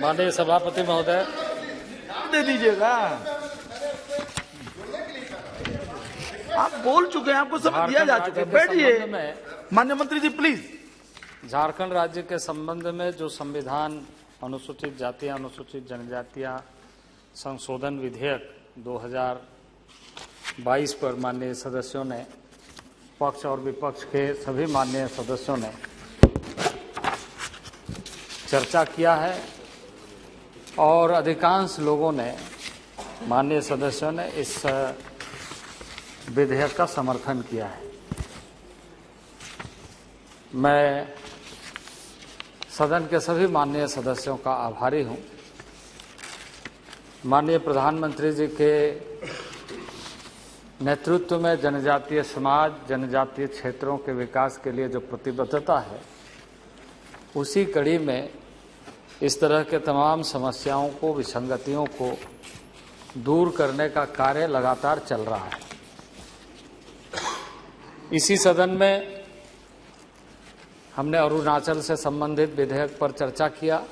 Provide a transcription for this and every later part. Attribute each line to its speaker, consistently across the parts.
Speaker 1: माननीय सभापति महोदय,
Speaker 2: दे दीजिएगा। आप बोल चुके हैं, आपको समय दिया जा चुका है, बैठिए। माननीय मंत्री जी प्लीज।
Speaker 1: झारखंड राज्य के संबंध में जो संविधान अनुसूचित जातियां अनुसूचित जनजातियां संशोधन विधेयक 2022 पर माननीय सदस्यों ने, पक्ष और विपक्ष के सभी माननीय सदस्यों ने चर्चा किया है और अधिकांश लोगों ने, माननीय सदस्यों ने इस विधेयक का समर्थन किया है। मैं सदन के सभी माननीय सदस्यों का आभारी हूं। माननीय प्रधानमंत्री जी के नेतृत्व में जनजातीय समाज, जनजातीय क्षेत्रों के विकास के लिए जो प्रतिबद्धता है, उसी कड़ी में इस तरह के तमाम समस्याओं को, विसंगतियों को दूर करने का कार्य लगातार चल रहा है। इसी सदन में हमने अरुणाचल से संबंधित विधेयक पर चर्चा किया,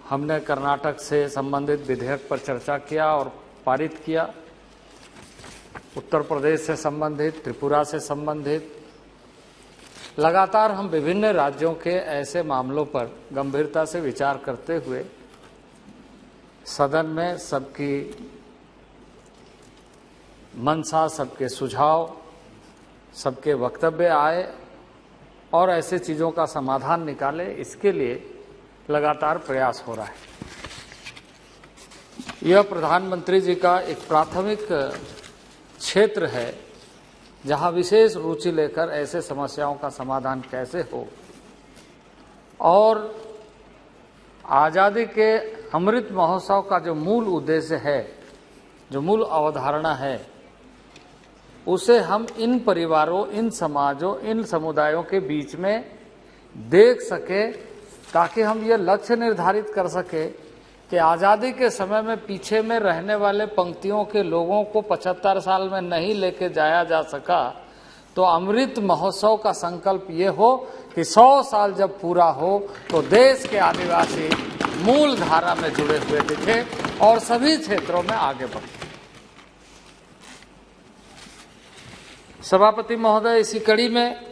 Speaker 1: हमने कर्नाटक से संबंधित विधेयक पर चर्चा किया और पारित किया, उत्तर प्रदेश से संबंधित, त्रिपुरा से संबंधित, लगातार हम विभिन्न राज्यों के ऐसे मामलों पर गंभीरता से विचार करते हुए सदन में सबकी मंशा, सबके सुझाव, सबके वक्तव्य आए और ऐसे चीज़ों का समाधान निकाले, इसके लिए लगातार प्रयास हो रहा है। यह प्रधानमंत्री जी का एक प्राथमिक क्षेत्र है जहां विशेष रुचि लेकर ऐसे समस्याओं का समाधान कैसे हो और आज़ादी के अमृत महोत्सव का जो मूल उद्देश्य है, जो मूल अवधारणा है, उसे हम इन परिवारों, इन समाजों, इन समुदायों के बीच में देख सके, ताकि हम ये लक्ष्य निर्धारित कर सके कि आज़ादी के समय में पीछे में रहने वाले पंक्तियों के लोगों को 75 साल में नहीं लेके जाया जा सका, तो अमृत महोत्सव का संकल्प ये हो कि 100 साल जब पूरा हो तो देश के आदिवासी मूल धारा में जुड़े हुए दिखे और सभी क्षेत्रों में आगे बढ़े। सभापति महोदय, इसी कड़ी में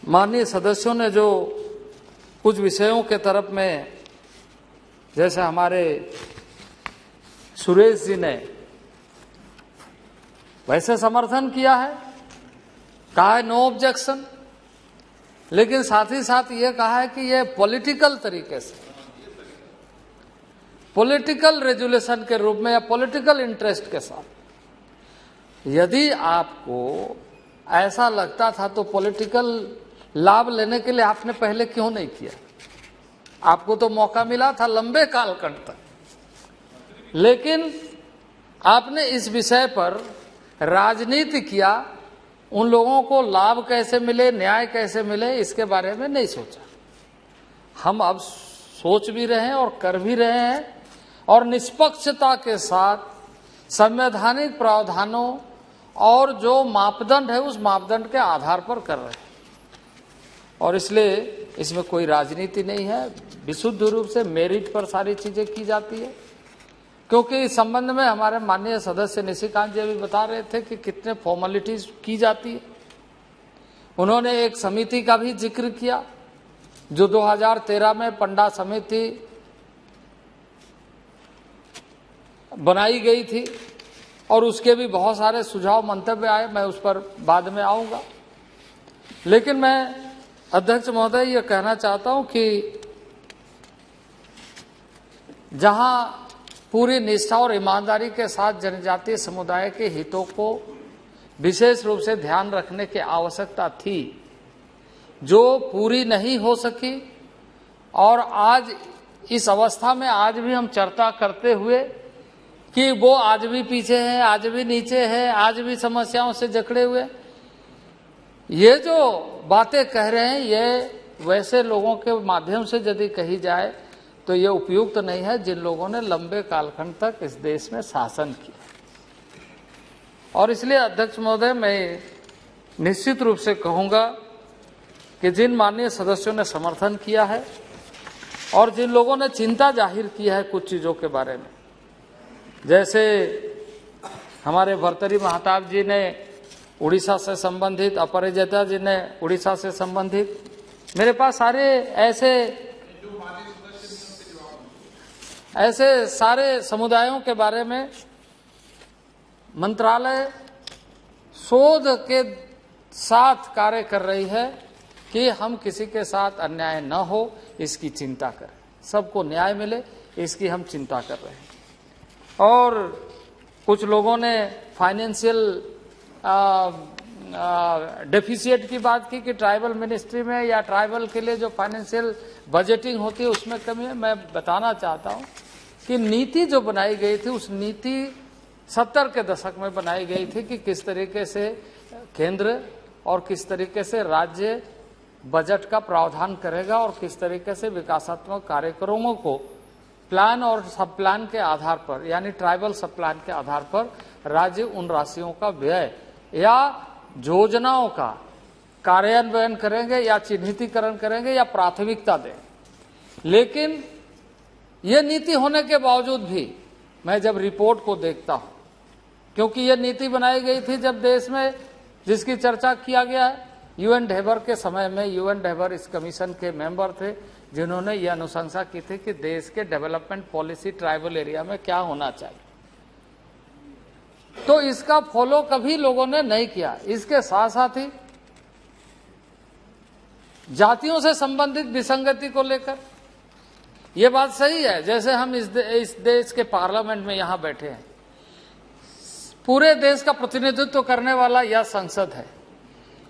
Speaker 1: माननीय सदस्यों ने जो कुछ विषयों के तरफ में, जैसे हमारे सुरेश जी ने वैसे समर्थन किया है, कहा है नो ऑब्जेक्शन, लेकिन साथ ही साथ ये कहा है कि ये पॉलिटिकल तरीके से, पॉलिटिकल रेजुलेशन के रूप में या पॉलिटिकल इंटरेस्ट के साथ, यदि आपको ऐसा लगता था तो पॉलिटिकल लाभ लेने के लिए आपने पहले क्यों नहीं किया? आपको तो मौका मिला था लंबे कालखंड तक, लेकिन आपने इस विषय पर राजनीति किया, उन लोगों को लाभ कैसे मिले, न्याय कैसे मिले, इसके बारे में नहीं सोचा। हम अब सोच भी रहे हैं और कर भी रहे हैं और निष्पक्षता के साथ संवैधानिक प्रावधानों और जो मापदंड है उस मापदंड के आधार पर कर रहे हैं और इसलिए इसमें कोई राजनीति नहीं है, विशुद्ध रूप से मेरिट पर सारी चीजें की जाती है। क्योंकि इस संबंध में हमारे माननीय सदस्य निशिकांत जी अभी बता रहे थे कि कितने फॉर्मेलिटीज की जाती है। उन्होंने एक समिति का भी जिक्र किया जो 2013 में पंडा समिति बनाई गई थी और उसके भी बहुत सारे सुझाव, मंतव्य आए, मैं उस पर बाद में आऊंगा। लेकिन मैं अध्यक्ष महोदय ये कहना चाहता हूं कि जहां पूरी निष्ठा और ईमानदारी के साथ जनजातीय समुदाय के हितों को विशेष रूप से ध्यान रखने की आवश्यकता थी, जो पूरी नहीं हो सकी और आज इस अवस्था में आज भी हम चर्चा करते हुए कि वो आज भी पीछे है, आज भी नीचे है, आज भी समस्याओं से जकड़े हुए, ये जो बातें कह रहे हैं ये वैसे लोगों के माध्यम से यदि कही जाए तो ये उपयुक्त नहीं है जिन लोगों ने लंबे कालखंड तक इस देश में शासन किया। और इसलिए अध्यक्ष महोदय, मैं निश्चित रूप से कहूंगा कि जिन माननीय सदस्यों ने समर्थन किया है और जिन लोगों ने चिंता जाहिर की है कुछ चीजों के बारे में, जैसे हमारे भर्तृहरि महताब जी ने उड़ीसा से संबंधित, अपराजिता जी ने उड़ीसा से संबंधित, मेरे पास सारे ऐसे सारे समुदायों के बारे में मंत्रालय शोध के साथ कार्य कर रही है कि हम किसी के साथ अन्याय न हो, इसकी चिंता करें, सबको न्याय मिले, इसकी हम चिंता कर रहे हैं। और कुछ लोगों ने फाइनेंशियल डेफिसिट की बात की कि ट्राइबल मिनिस्ट्री में या ट्राइबल के लिए जो फाइनेंशियल बजटिंग होती है उसमें कमी है। मैं बताना चाहता हूं कि नीति जो बनाई गई थी, उस नीति 70 के दशक में बनाई गई थी कि किस तरीके से केंद्र और किस तरीके से राज्य बजट का प्रावधान करेगा और किस तरीके से विकासात्मक कार्यक्रमों को प्लान और सब प्लान के आधार पर, यानी ट्राइबल सब प्लान के आधार पर राज्य उन राशियों का व्यय या योजनाओं का कार्यान्वयन करेंगे या चिन्हितीकरण करेंगे या प्राथमिकता दें। लेकिन ये नीति होने के बावजूद भी मैं जब रिपोर्ट को देखता हूं, क्योंकि ये नीति बनाई गई थी जब देश में, जिसकी चर्चा किया गया है, यूएन ढेबर के समय में, यूएन ढेबर इस कमीशन के मेंबर थे जिन्होंने ये अनुशंसा की थी कि देश के डेवलपमेंट पॉलिसी ट्राइबल एरिया में क्या होना चाहिए। तो इसका फॉलो कभी लोगों ने नहीं किया। इसके साथ साथ ही जातियों से संबंधित विसंगति को लेकर ये बात सही है, जैसे हम इस देश के पार्लियामेंट में यहां बैठे हैं, पूरे देश का प्रतिनिधित्व करने वाला यह संसद है।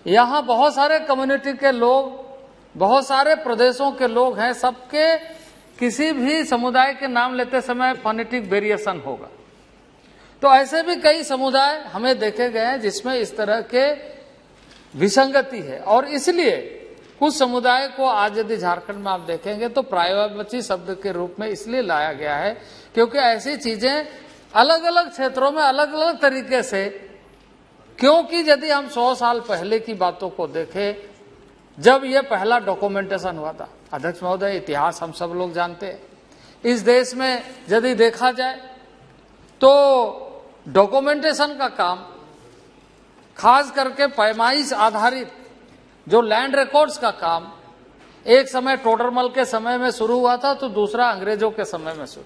Speaker 1: यहां बहुत सारे कम्युनिटी के लोग, बहुत सारे प्रदेशों के लोग हैं, सबके किसी भी समुदाय के नाम लेते समय फोनेटिक वेरिएशन होगा। तो ऐसे भी कई समुदाय हमें देखे गए हैं जिसमें इस तरह के विसंगति है, और इसलिए कुछ समुदाय को आज यदि झारखंड में आप देखेंगे तो प्रायवाची शब्द के रूप में इसलिए लाया गया है क्योंकि ऐसी चीजें अलग अलग क्षेत्रों में अलग अलग तरीके से, क्योंकि यदि हम 100 साल पहले की बातों को देखें, जब ये पहला डॉक्यूमेंटेशन हुआ था, अध्यक्ष महोदय इतिहास हम सब लोग जानते हैं, इस देश में यदि देखा जाए तो डॉक्यूमेंटेशन का काम खास करके पैमाइश आधारित जो लैंड रिकॉर्ड्स का काम एक समय टोडरमल के समय में शुरू हुआ था, तो दूसरा अंग्रेजों के समय में शुरू।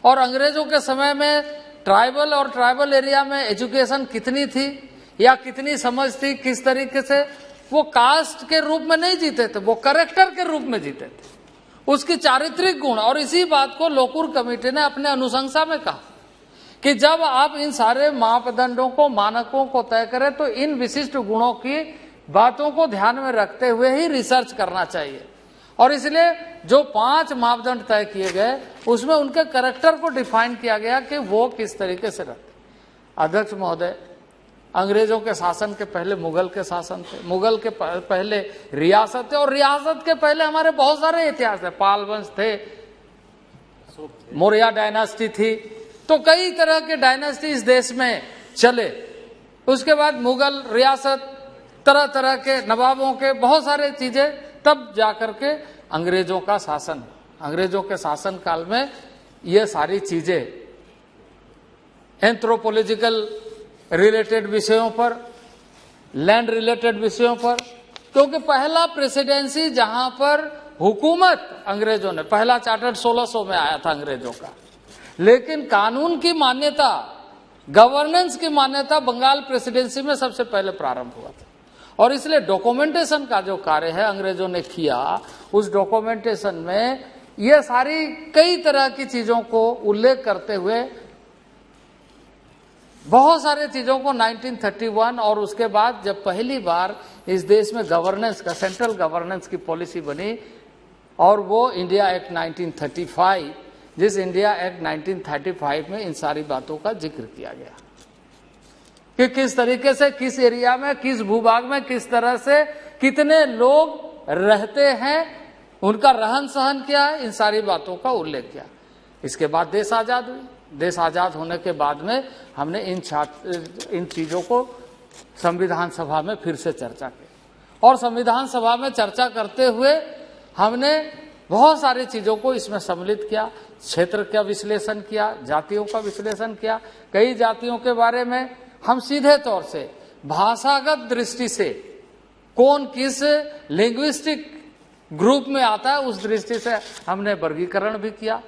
Speaker 1: और अंग्रेजों के समय में ट्राइबल और ट्राइबल एरिया में एजुकेशन कितनी थी या कितनी समझ थी, किस तरीके से वो कास्ट के रूप में नहीं जीते थे, वो कैरेक्टर के रूप में जीते थे, उसकी चारित्रिक गुण। और इसी बात को लोकुर कमेटी ने अपने अनुशंसा में कहा कि जब आप इन सारे मापदंडों को, मानकों को तय करें तो इन विशिष्ट गुणों की बातों को ध्यान में रखते हुए ही रिसर्च करना चाहिए। और इसलिए जो 5 मापदंड तय किए गए उसमें उनके कैरेक्टर को डिफाइन किया गया कि वो किस तरीके से रहते। अध्यक्ष महोदय, अंग्रेजों के शासन के पहले मुगल के शासन थे, मुगल के पहले रियासत थे, और रियासत के पहले हमारे बहुत सारे इतिहास थे, पाल वंश थे, मौर्य डायनास्टी थी, तो कई तरह के डायनास्टी इस देश में चले। उसके बाद मुगल रियासत, तरह तरह के नवाबों के बहुत सारे चीजें, तब जाकर के अंग्रेजों का शासन। अंग्रेजों के शासन काल में ये सारी चीजें एंथ्रोपोलॉजिकल रिलेटेड विषयों पर, लैंड रिलेटेड विषयों पर, क्योंकि पहला प्रेसिडेंसी जहां पर हुकूमत अंग्रेजों ने, पहला चार्टर 1600 में आया था अंग्रेजों का, लेकिन कानून की मान्यता, गवर्नेंस की मान्यता बंगाल प्रेसिडेंसी में सबसे पहले प्रारंभ हुआ था। और इसलिए डॉक्यूमेंटेशन का जो कार्य है अंग्रेजों ने किया, उस डॉक्यूमेंटेशन में ये सारी कई तरह की चीजों को उल्लेख करते हुए बहुत सारे चीजों को 1931 और उसके बाद जब पहली बार इस देश में गवर्नेंस का, सेंट्रल गवर्नेंस की पॉलिसी बनी, और वो इंडिया एक्ट 1935, जिस इंडिया एक्ट 1935 में इन सारी बातों का जिक्र किया गया कि किस तरीके से, किस एरिया में, किस भूभाग में, किस तरह से कितने लोग रहते हैं, उनका रहन सहन क्या है, इन सारी बातों का उल्लेख किया। इसके बाद देश आजाद हुई। देश आजाद होने के बाद में हमने इन चीजों को संविधान सभा में फिर से चर्चा की, और संविधान सभा में चर्चा करते हुए हमने बहुत सारी चीजों को इसमें सम्मिलित किया। क्षेत्र का विश्लेषण किया, जातियों का विश्लेषण किया। कई जातियों के बारे में हम सीधे तौर से भाषागत दृष्टि से कौन किस लिंग्विस्टिक ग्रुप में आता है उस दृष्टि से हमने वर्गीकरण भी किया।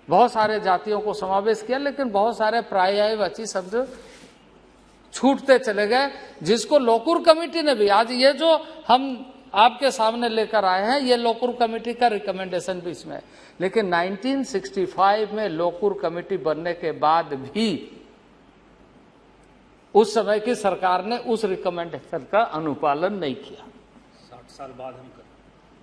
Speaker 1: बहुत सारे जातियों को समावेश किया, लेकिन बहुत सारे पर्यायवाची शब्द छूटते चले गए, जिसको लोकुर कमेटी ने भी, आज ये जो हम आपके सामने लेकर आए हैं, ये लोकुर कमेटी का रिकमेंडेशन भी इसमें है। लेकिन 1965 में लोकुर कमेटी बनने के बाद भी उस समय की सरकार ने उस रिकमेंडेशन का अनुपालन नहीं किया।
Speaker 3: 60 साल बाद हम कर,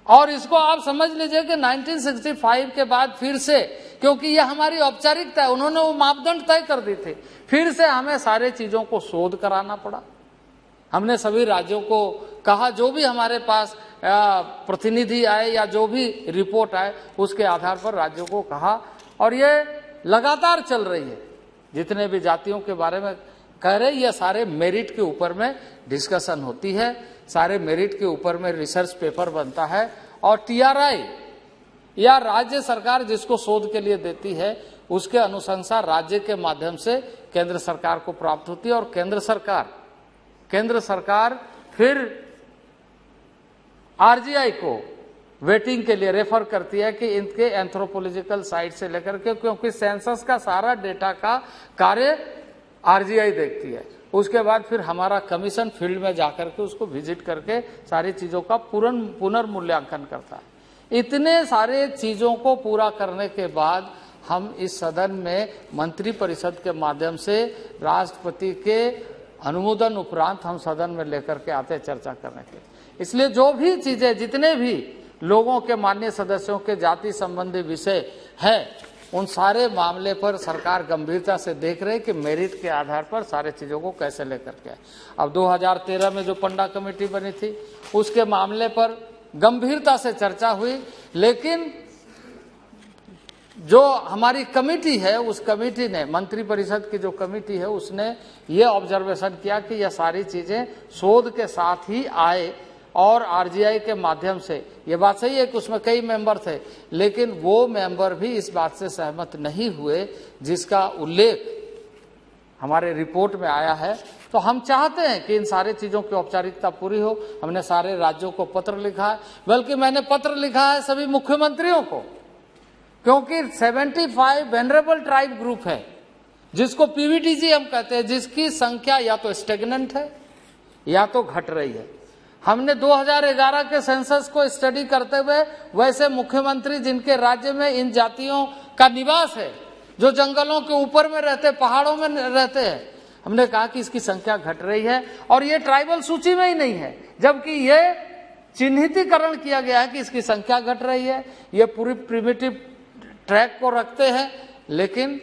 Speaker 1: और इसको आप समझ लीजिए कि 1965 के बाद फिर से, क्योंकि ये हमारी औपचारिकता है, उन्होंने वो मापदंड तय कर दी थी, फिर से हमें सारे चीजों को शोध कराना पड़ा। हमने सभी राज्यों को कहा, जो भी हमारे पास प्रतिनिधि आए या जो भी रिपोर्ट आए उसके आधार पर राज्यों को कहा, और ये लगातार चल रही है। जितने भी जातियों के बारे में कह रहे, ये सारे मेरिट के ऊपर में डिस्कशन होती है, सारे मेरिट के ऊपर में रिसर्च पेपर बनता है, और टीआरआई या राज्य सरकार जिसको शोध के लिए देती है उसके अनुशंसा राज्य के माध्यम से केंद्र सरकार को प्राप्त होती है, और केंद्र सरकार फिर आरजीआई को वेटिंग के लिए रेफर करती है कि इनके एंथ्रोपोलॉजिकल साइट से लेकर के, क्योंकि सेंसस का सारा डेटा का कार्य आरजीआई देखती है। उसके बाद फिर हमारा कमीशन फील्ड में जाकर के उसको विजिट करके सारी चीजों का पुनर्मूल्यांकन करता है। इतने सारे चीजों को पूरा करने के बाद हम इस सदन में मंत्री परिषद के माध्यम से राष्ट्रपति के अनुमोदन उपरांत हम सदन में लेकर के आते चर्चा करने के। इसलिए जो भी चीजें, जितने भी लोगों के माननीय सदस्यों के जाति संबंधी विषय है, उन सारे मामले पर सरकार गंभीरता से देख रही कि मेरिट के आधार पर सारे चीजों को कैसे लेकर के। अब 2013 में जो पंडा कमेटी बनी थी उसके मामले पर गंभीरता से चर्चा हुई, लेकिन जो हमारी कमेटी है उस कमेटी ने, मंत्री परिषद की जो कमेटी है, उसने ये ऑब्जर्वेशन किया कि यह सारी चीजें शोध के साथ ही आए और आरजीआई के माध्यम से। ये बात सही है कि उसमें कई मेंबर थे, लेकिन वो मेंबर भी इस बात से सहमत नहीं हुए जिसका उल्लेख हमारे रिपोर्ट में आया है। तो हम चाहते हैं कि इन सारी चीजों की औपचारिकता पूरी हो। हमने सारे राज्यों को पत्र लिखा है, बल्कि मैंने पत्र लिखा है सभी मुख्यमंत्रियों को, क्योंकि 75 वेनरेबल ट्राइब ग्रुप है जिसको पीवीटीजी हम कहते हैं, जिसकी संख्या या तो स्टेगनेंट है या तो घट रही है। हमने 2011 के सेंसस को स्टडी करते हुए वैसे मुख्यमंत्री जिनके राज्य में इन जातियों का निवास है, जो जंगलों के ऊपर में रहते, पहाड़ों में रहते हैं, हमने कहा कि इसकी संख्या घट रही है और ये ट्राइबल सूची में ही नहीं है, जबकि ये चिन्हितीकरण किया गया है कि इसकी संख्या घट रही है। ये पूरी प्रिमिटिव ट्रैक को रखते हैं, लेकिन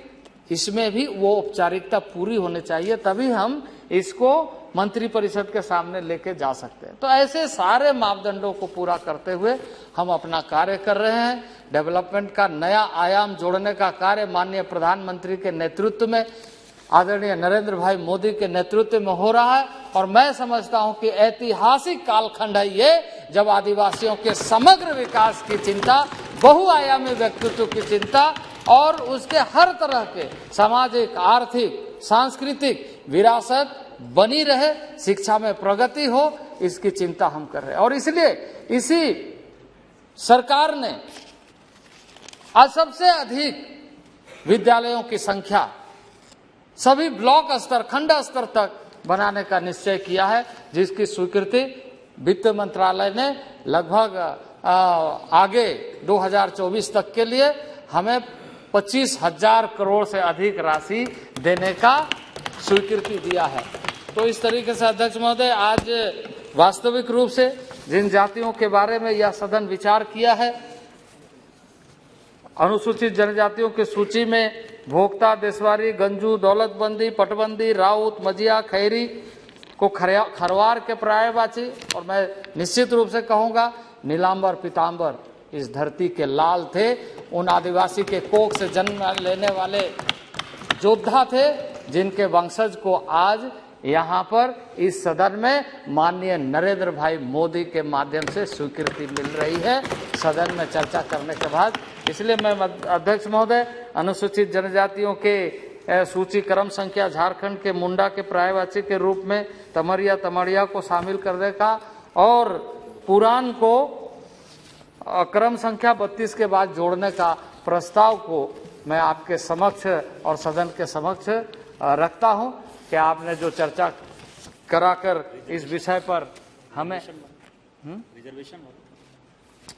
Speaker 1: इसमें भी वो औपचारिकता पूरी होनी चाहिए, तभी हम इसको मंत्री परिषद के सामने लेके जा सकते हैं। तो ऐसे सारे मापदंडों को पूरा करते हुए हम अपना कार्य कर रहे हैं। डेवलपमेंट का नया आयाम जोड़ने का कार्य माननीय प्रधानमंत्री के नेतृत्व में, आदरणीय नरेंद्र भाई मोदी के नेतृत्व में हो रहा है, और मैं समझता हूं कि ऐतिहासिक कालखंड है ये, जब आदिवासियों के समग्र विकास की चिंता, बहुआयामी व्यक्तित्व की चिंता और उसके हर तरह के सामाजिक, आर्थिक, सांस्कृतिक विरासत बनी रहे, शिक्षा में प्रगति हो, इसकी चिंता हम कर रहे हैं। और इसलिए इसी सरकार ने आज सबसे अधिक विद्यालयों की संख्या सभी ब्लॉक स्तर, खंड स्तर तक बनाने का निश्चय किया है, जिसकी स्वीकृति वित्त मंत्रालय ने लगभग आगे 2024 तक के लिए हमें 25,000 करोड़ से अधिक राशि देने का स्वीकृति दिया है। तो इस तरीके से अध्यक्ष महोदय, आज वास्तविक रूप से जिन जातियों के बारे में यह सदन विचार किया है, अनुसूचित जनजातियों की सूची में भोक्ता, देशवारी, गंजू, दौलतबंदी, पटबंदी, राउत, मजिया, खैरी को खरवार के पर्यायवाची, और मैं निश्चित रूप से कहूंगा नीलांबर, पीतांबर इस धरती के लाल थे। उन आदिवासी के कोख से जन्म लेने वाले योद्धा थे, जिनके वंशज को आज यहाँ पर इस सदन में माननीय नरेंद्र भाई मोदी के माध्यम से स्वीकृति मिल रही है सदन में चर्चा करने के बाद। इसलिए मैं अध्यक्ष महोदय अनुसूचित जनजातियों के सूची क्रम संख्या झारखंड के मुंडा के पर्यायवाची के रूप में तमरिया को शामिल करने का और पुराण को क्रम संख्या 32 के बाद जोड़ने का प्रस्ताव को मैं आपके समक्ष और सदन के समक्ष रखता हूं कि आपने जो चर्चा कराकर इस विषय पर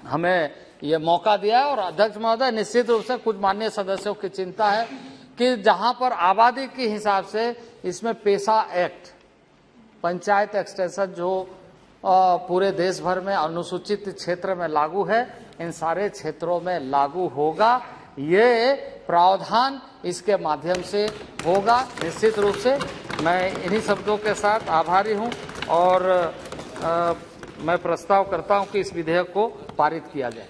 Speaker 1: हमें ये मौका दिया है। और अध्यक्ष महोदय, निश्चित रूप से कुछ माननीय सदस्यों की चिंता है कि जहां पर आबादी के हिसाब से इसमें पेशा एक्ट, पंचायत एक्सटेंशन जो पूरे देश भर में अनुसूचित क्षेत्र में लागू है, इन सारे क्षेत्रों में लागू होगा। ये प्रावधान इसके माध्यम से होगा। निश्चित रूप से मैं इन्हीं शब्दों के साथ आभारी हूं और मैं प्रस्ताव करता हूं कि इस विधेयक को पारित किया जाए।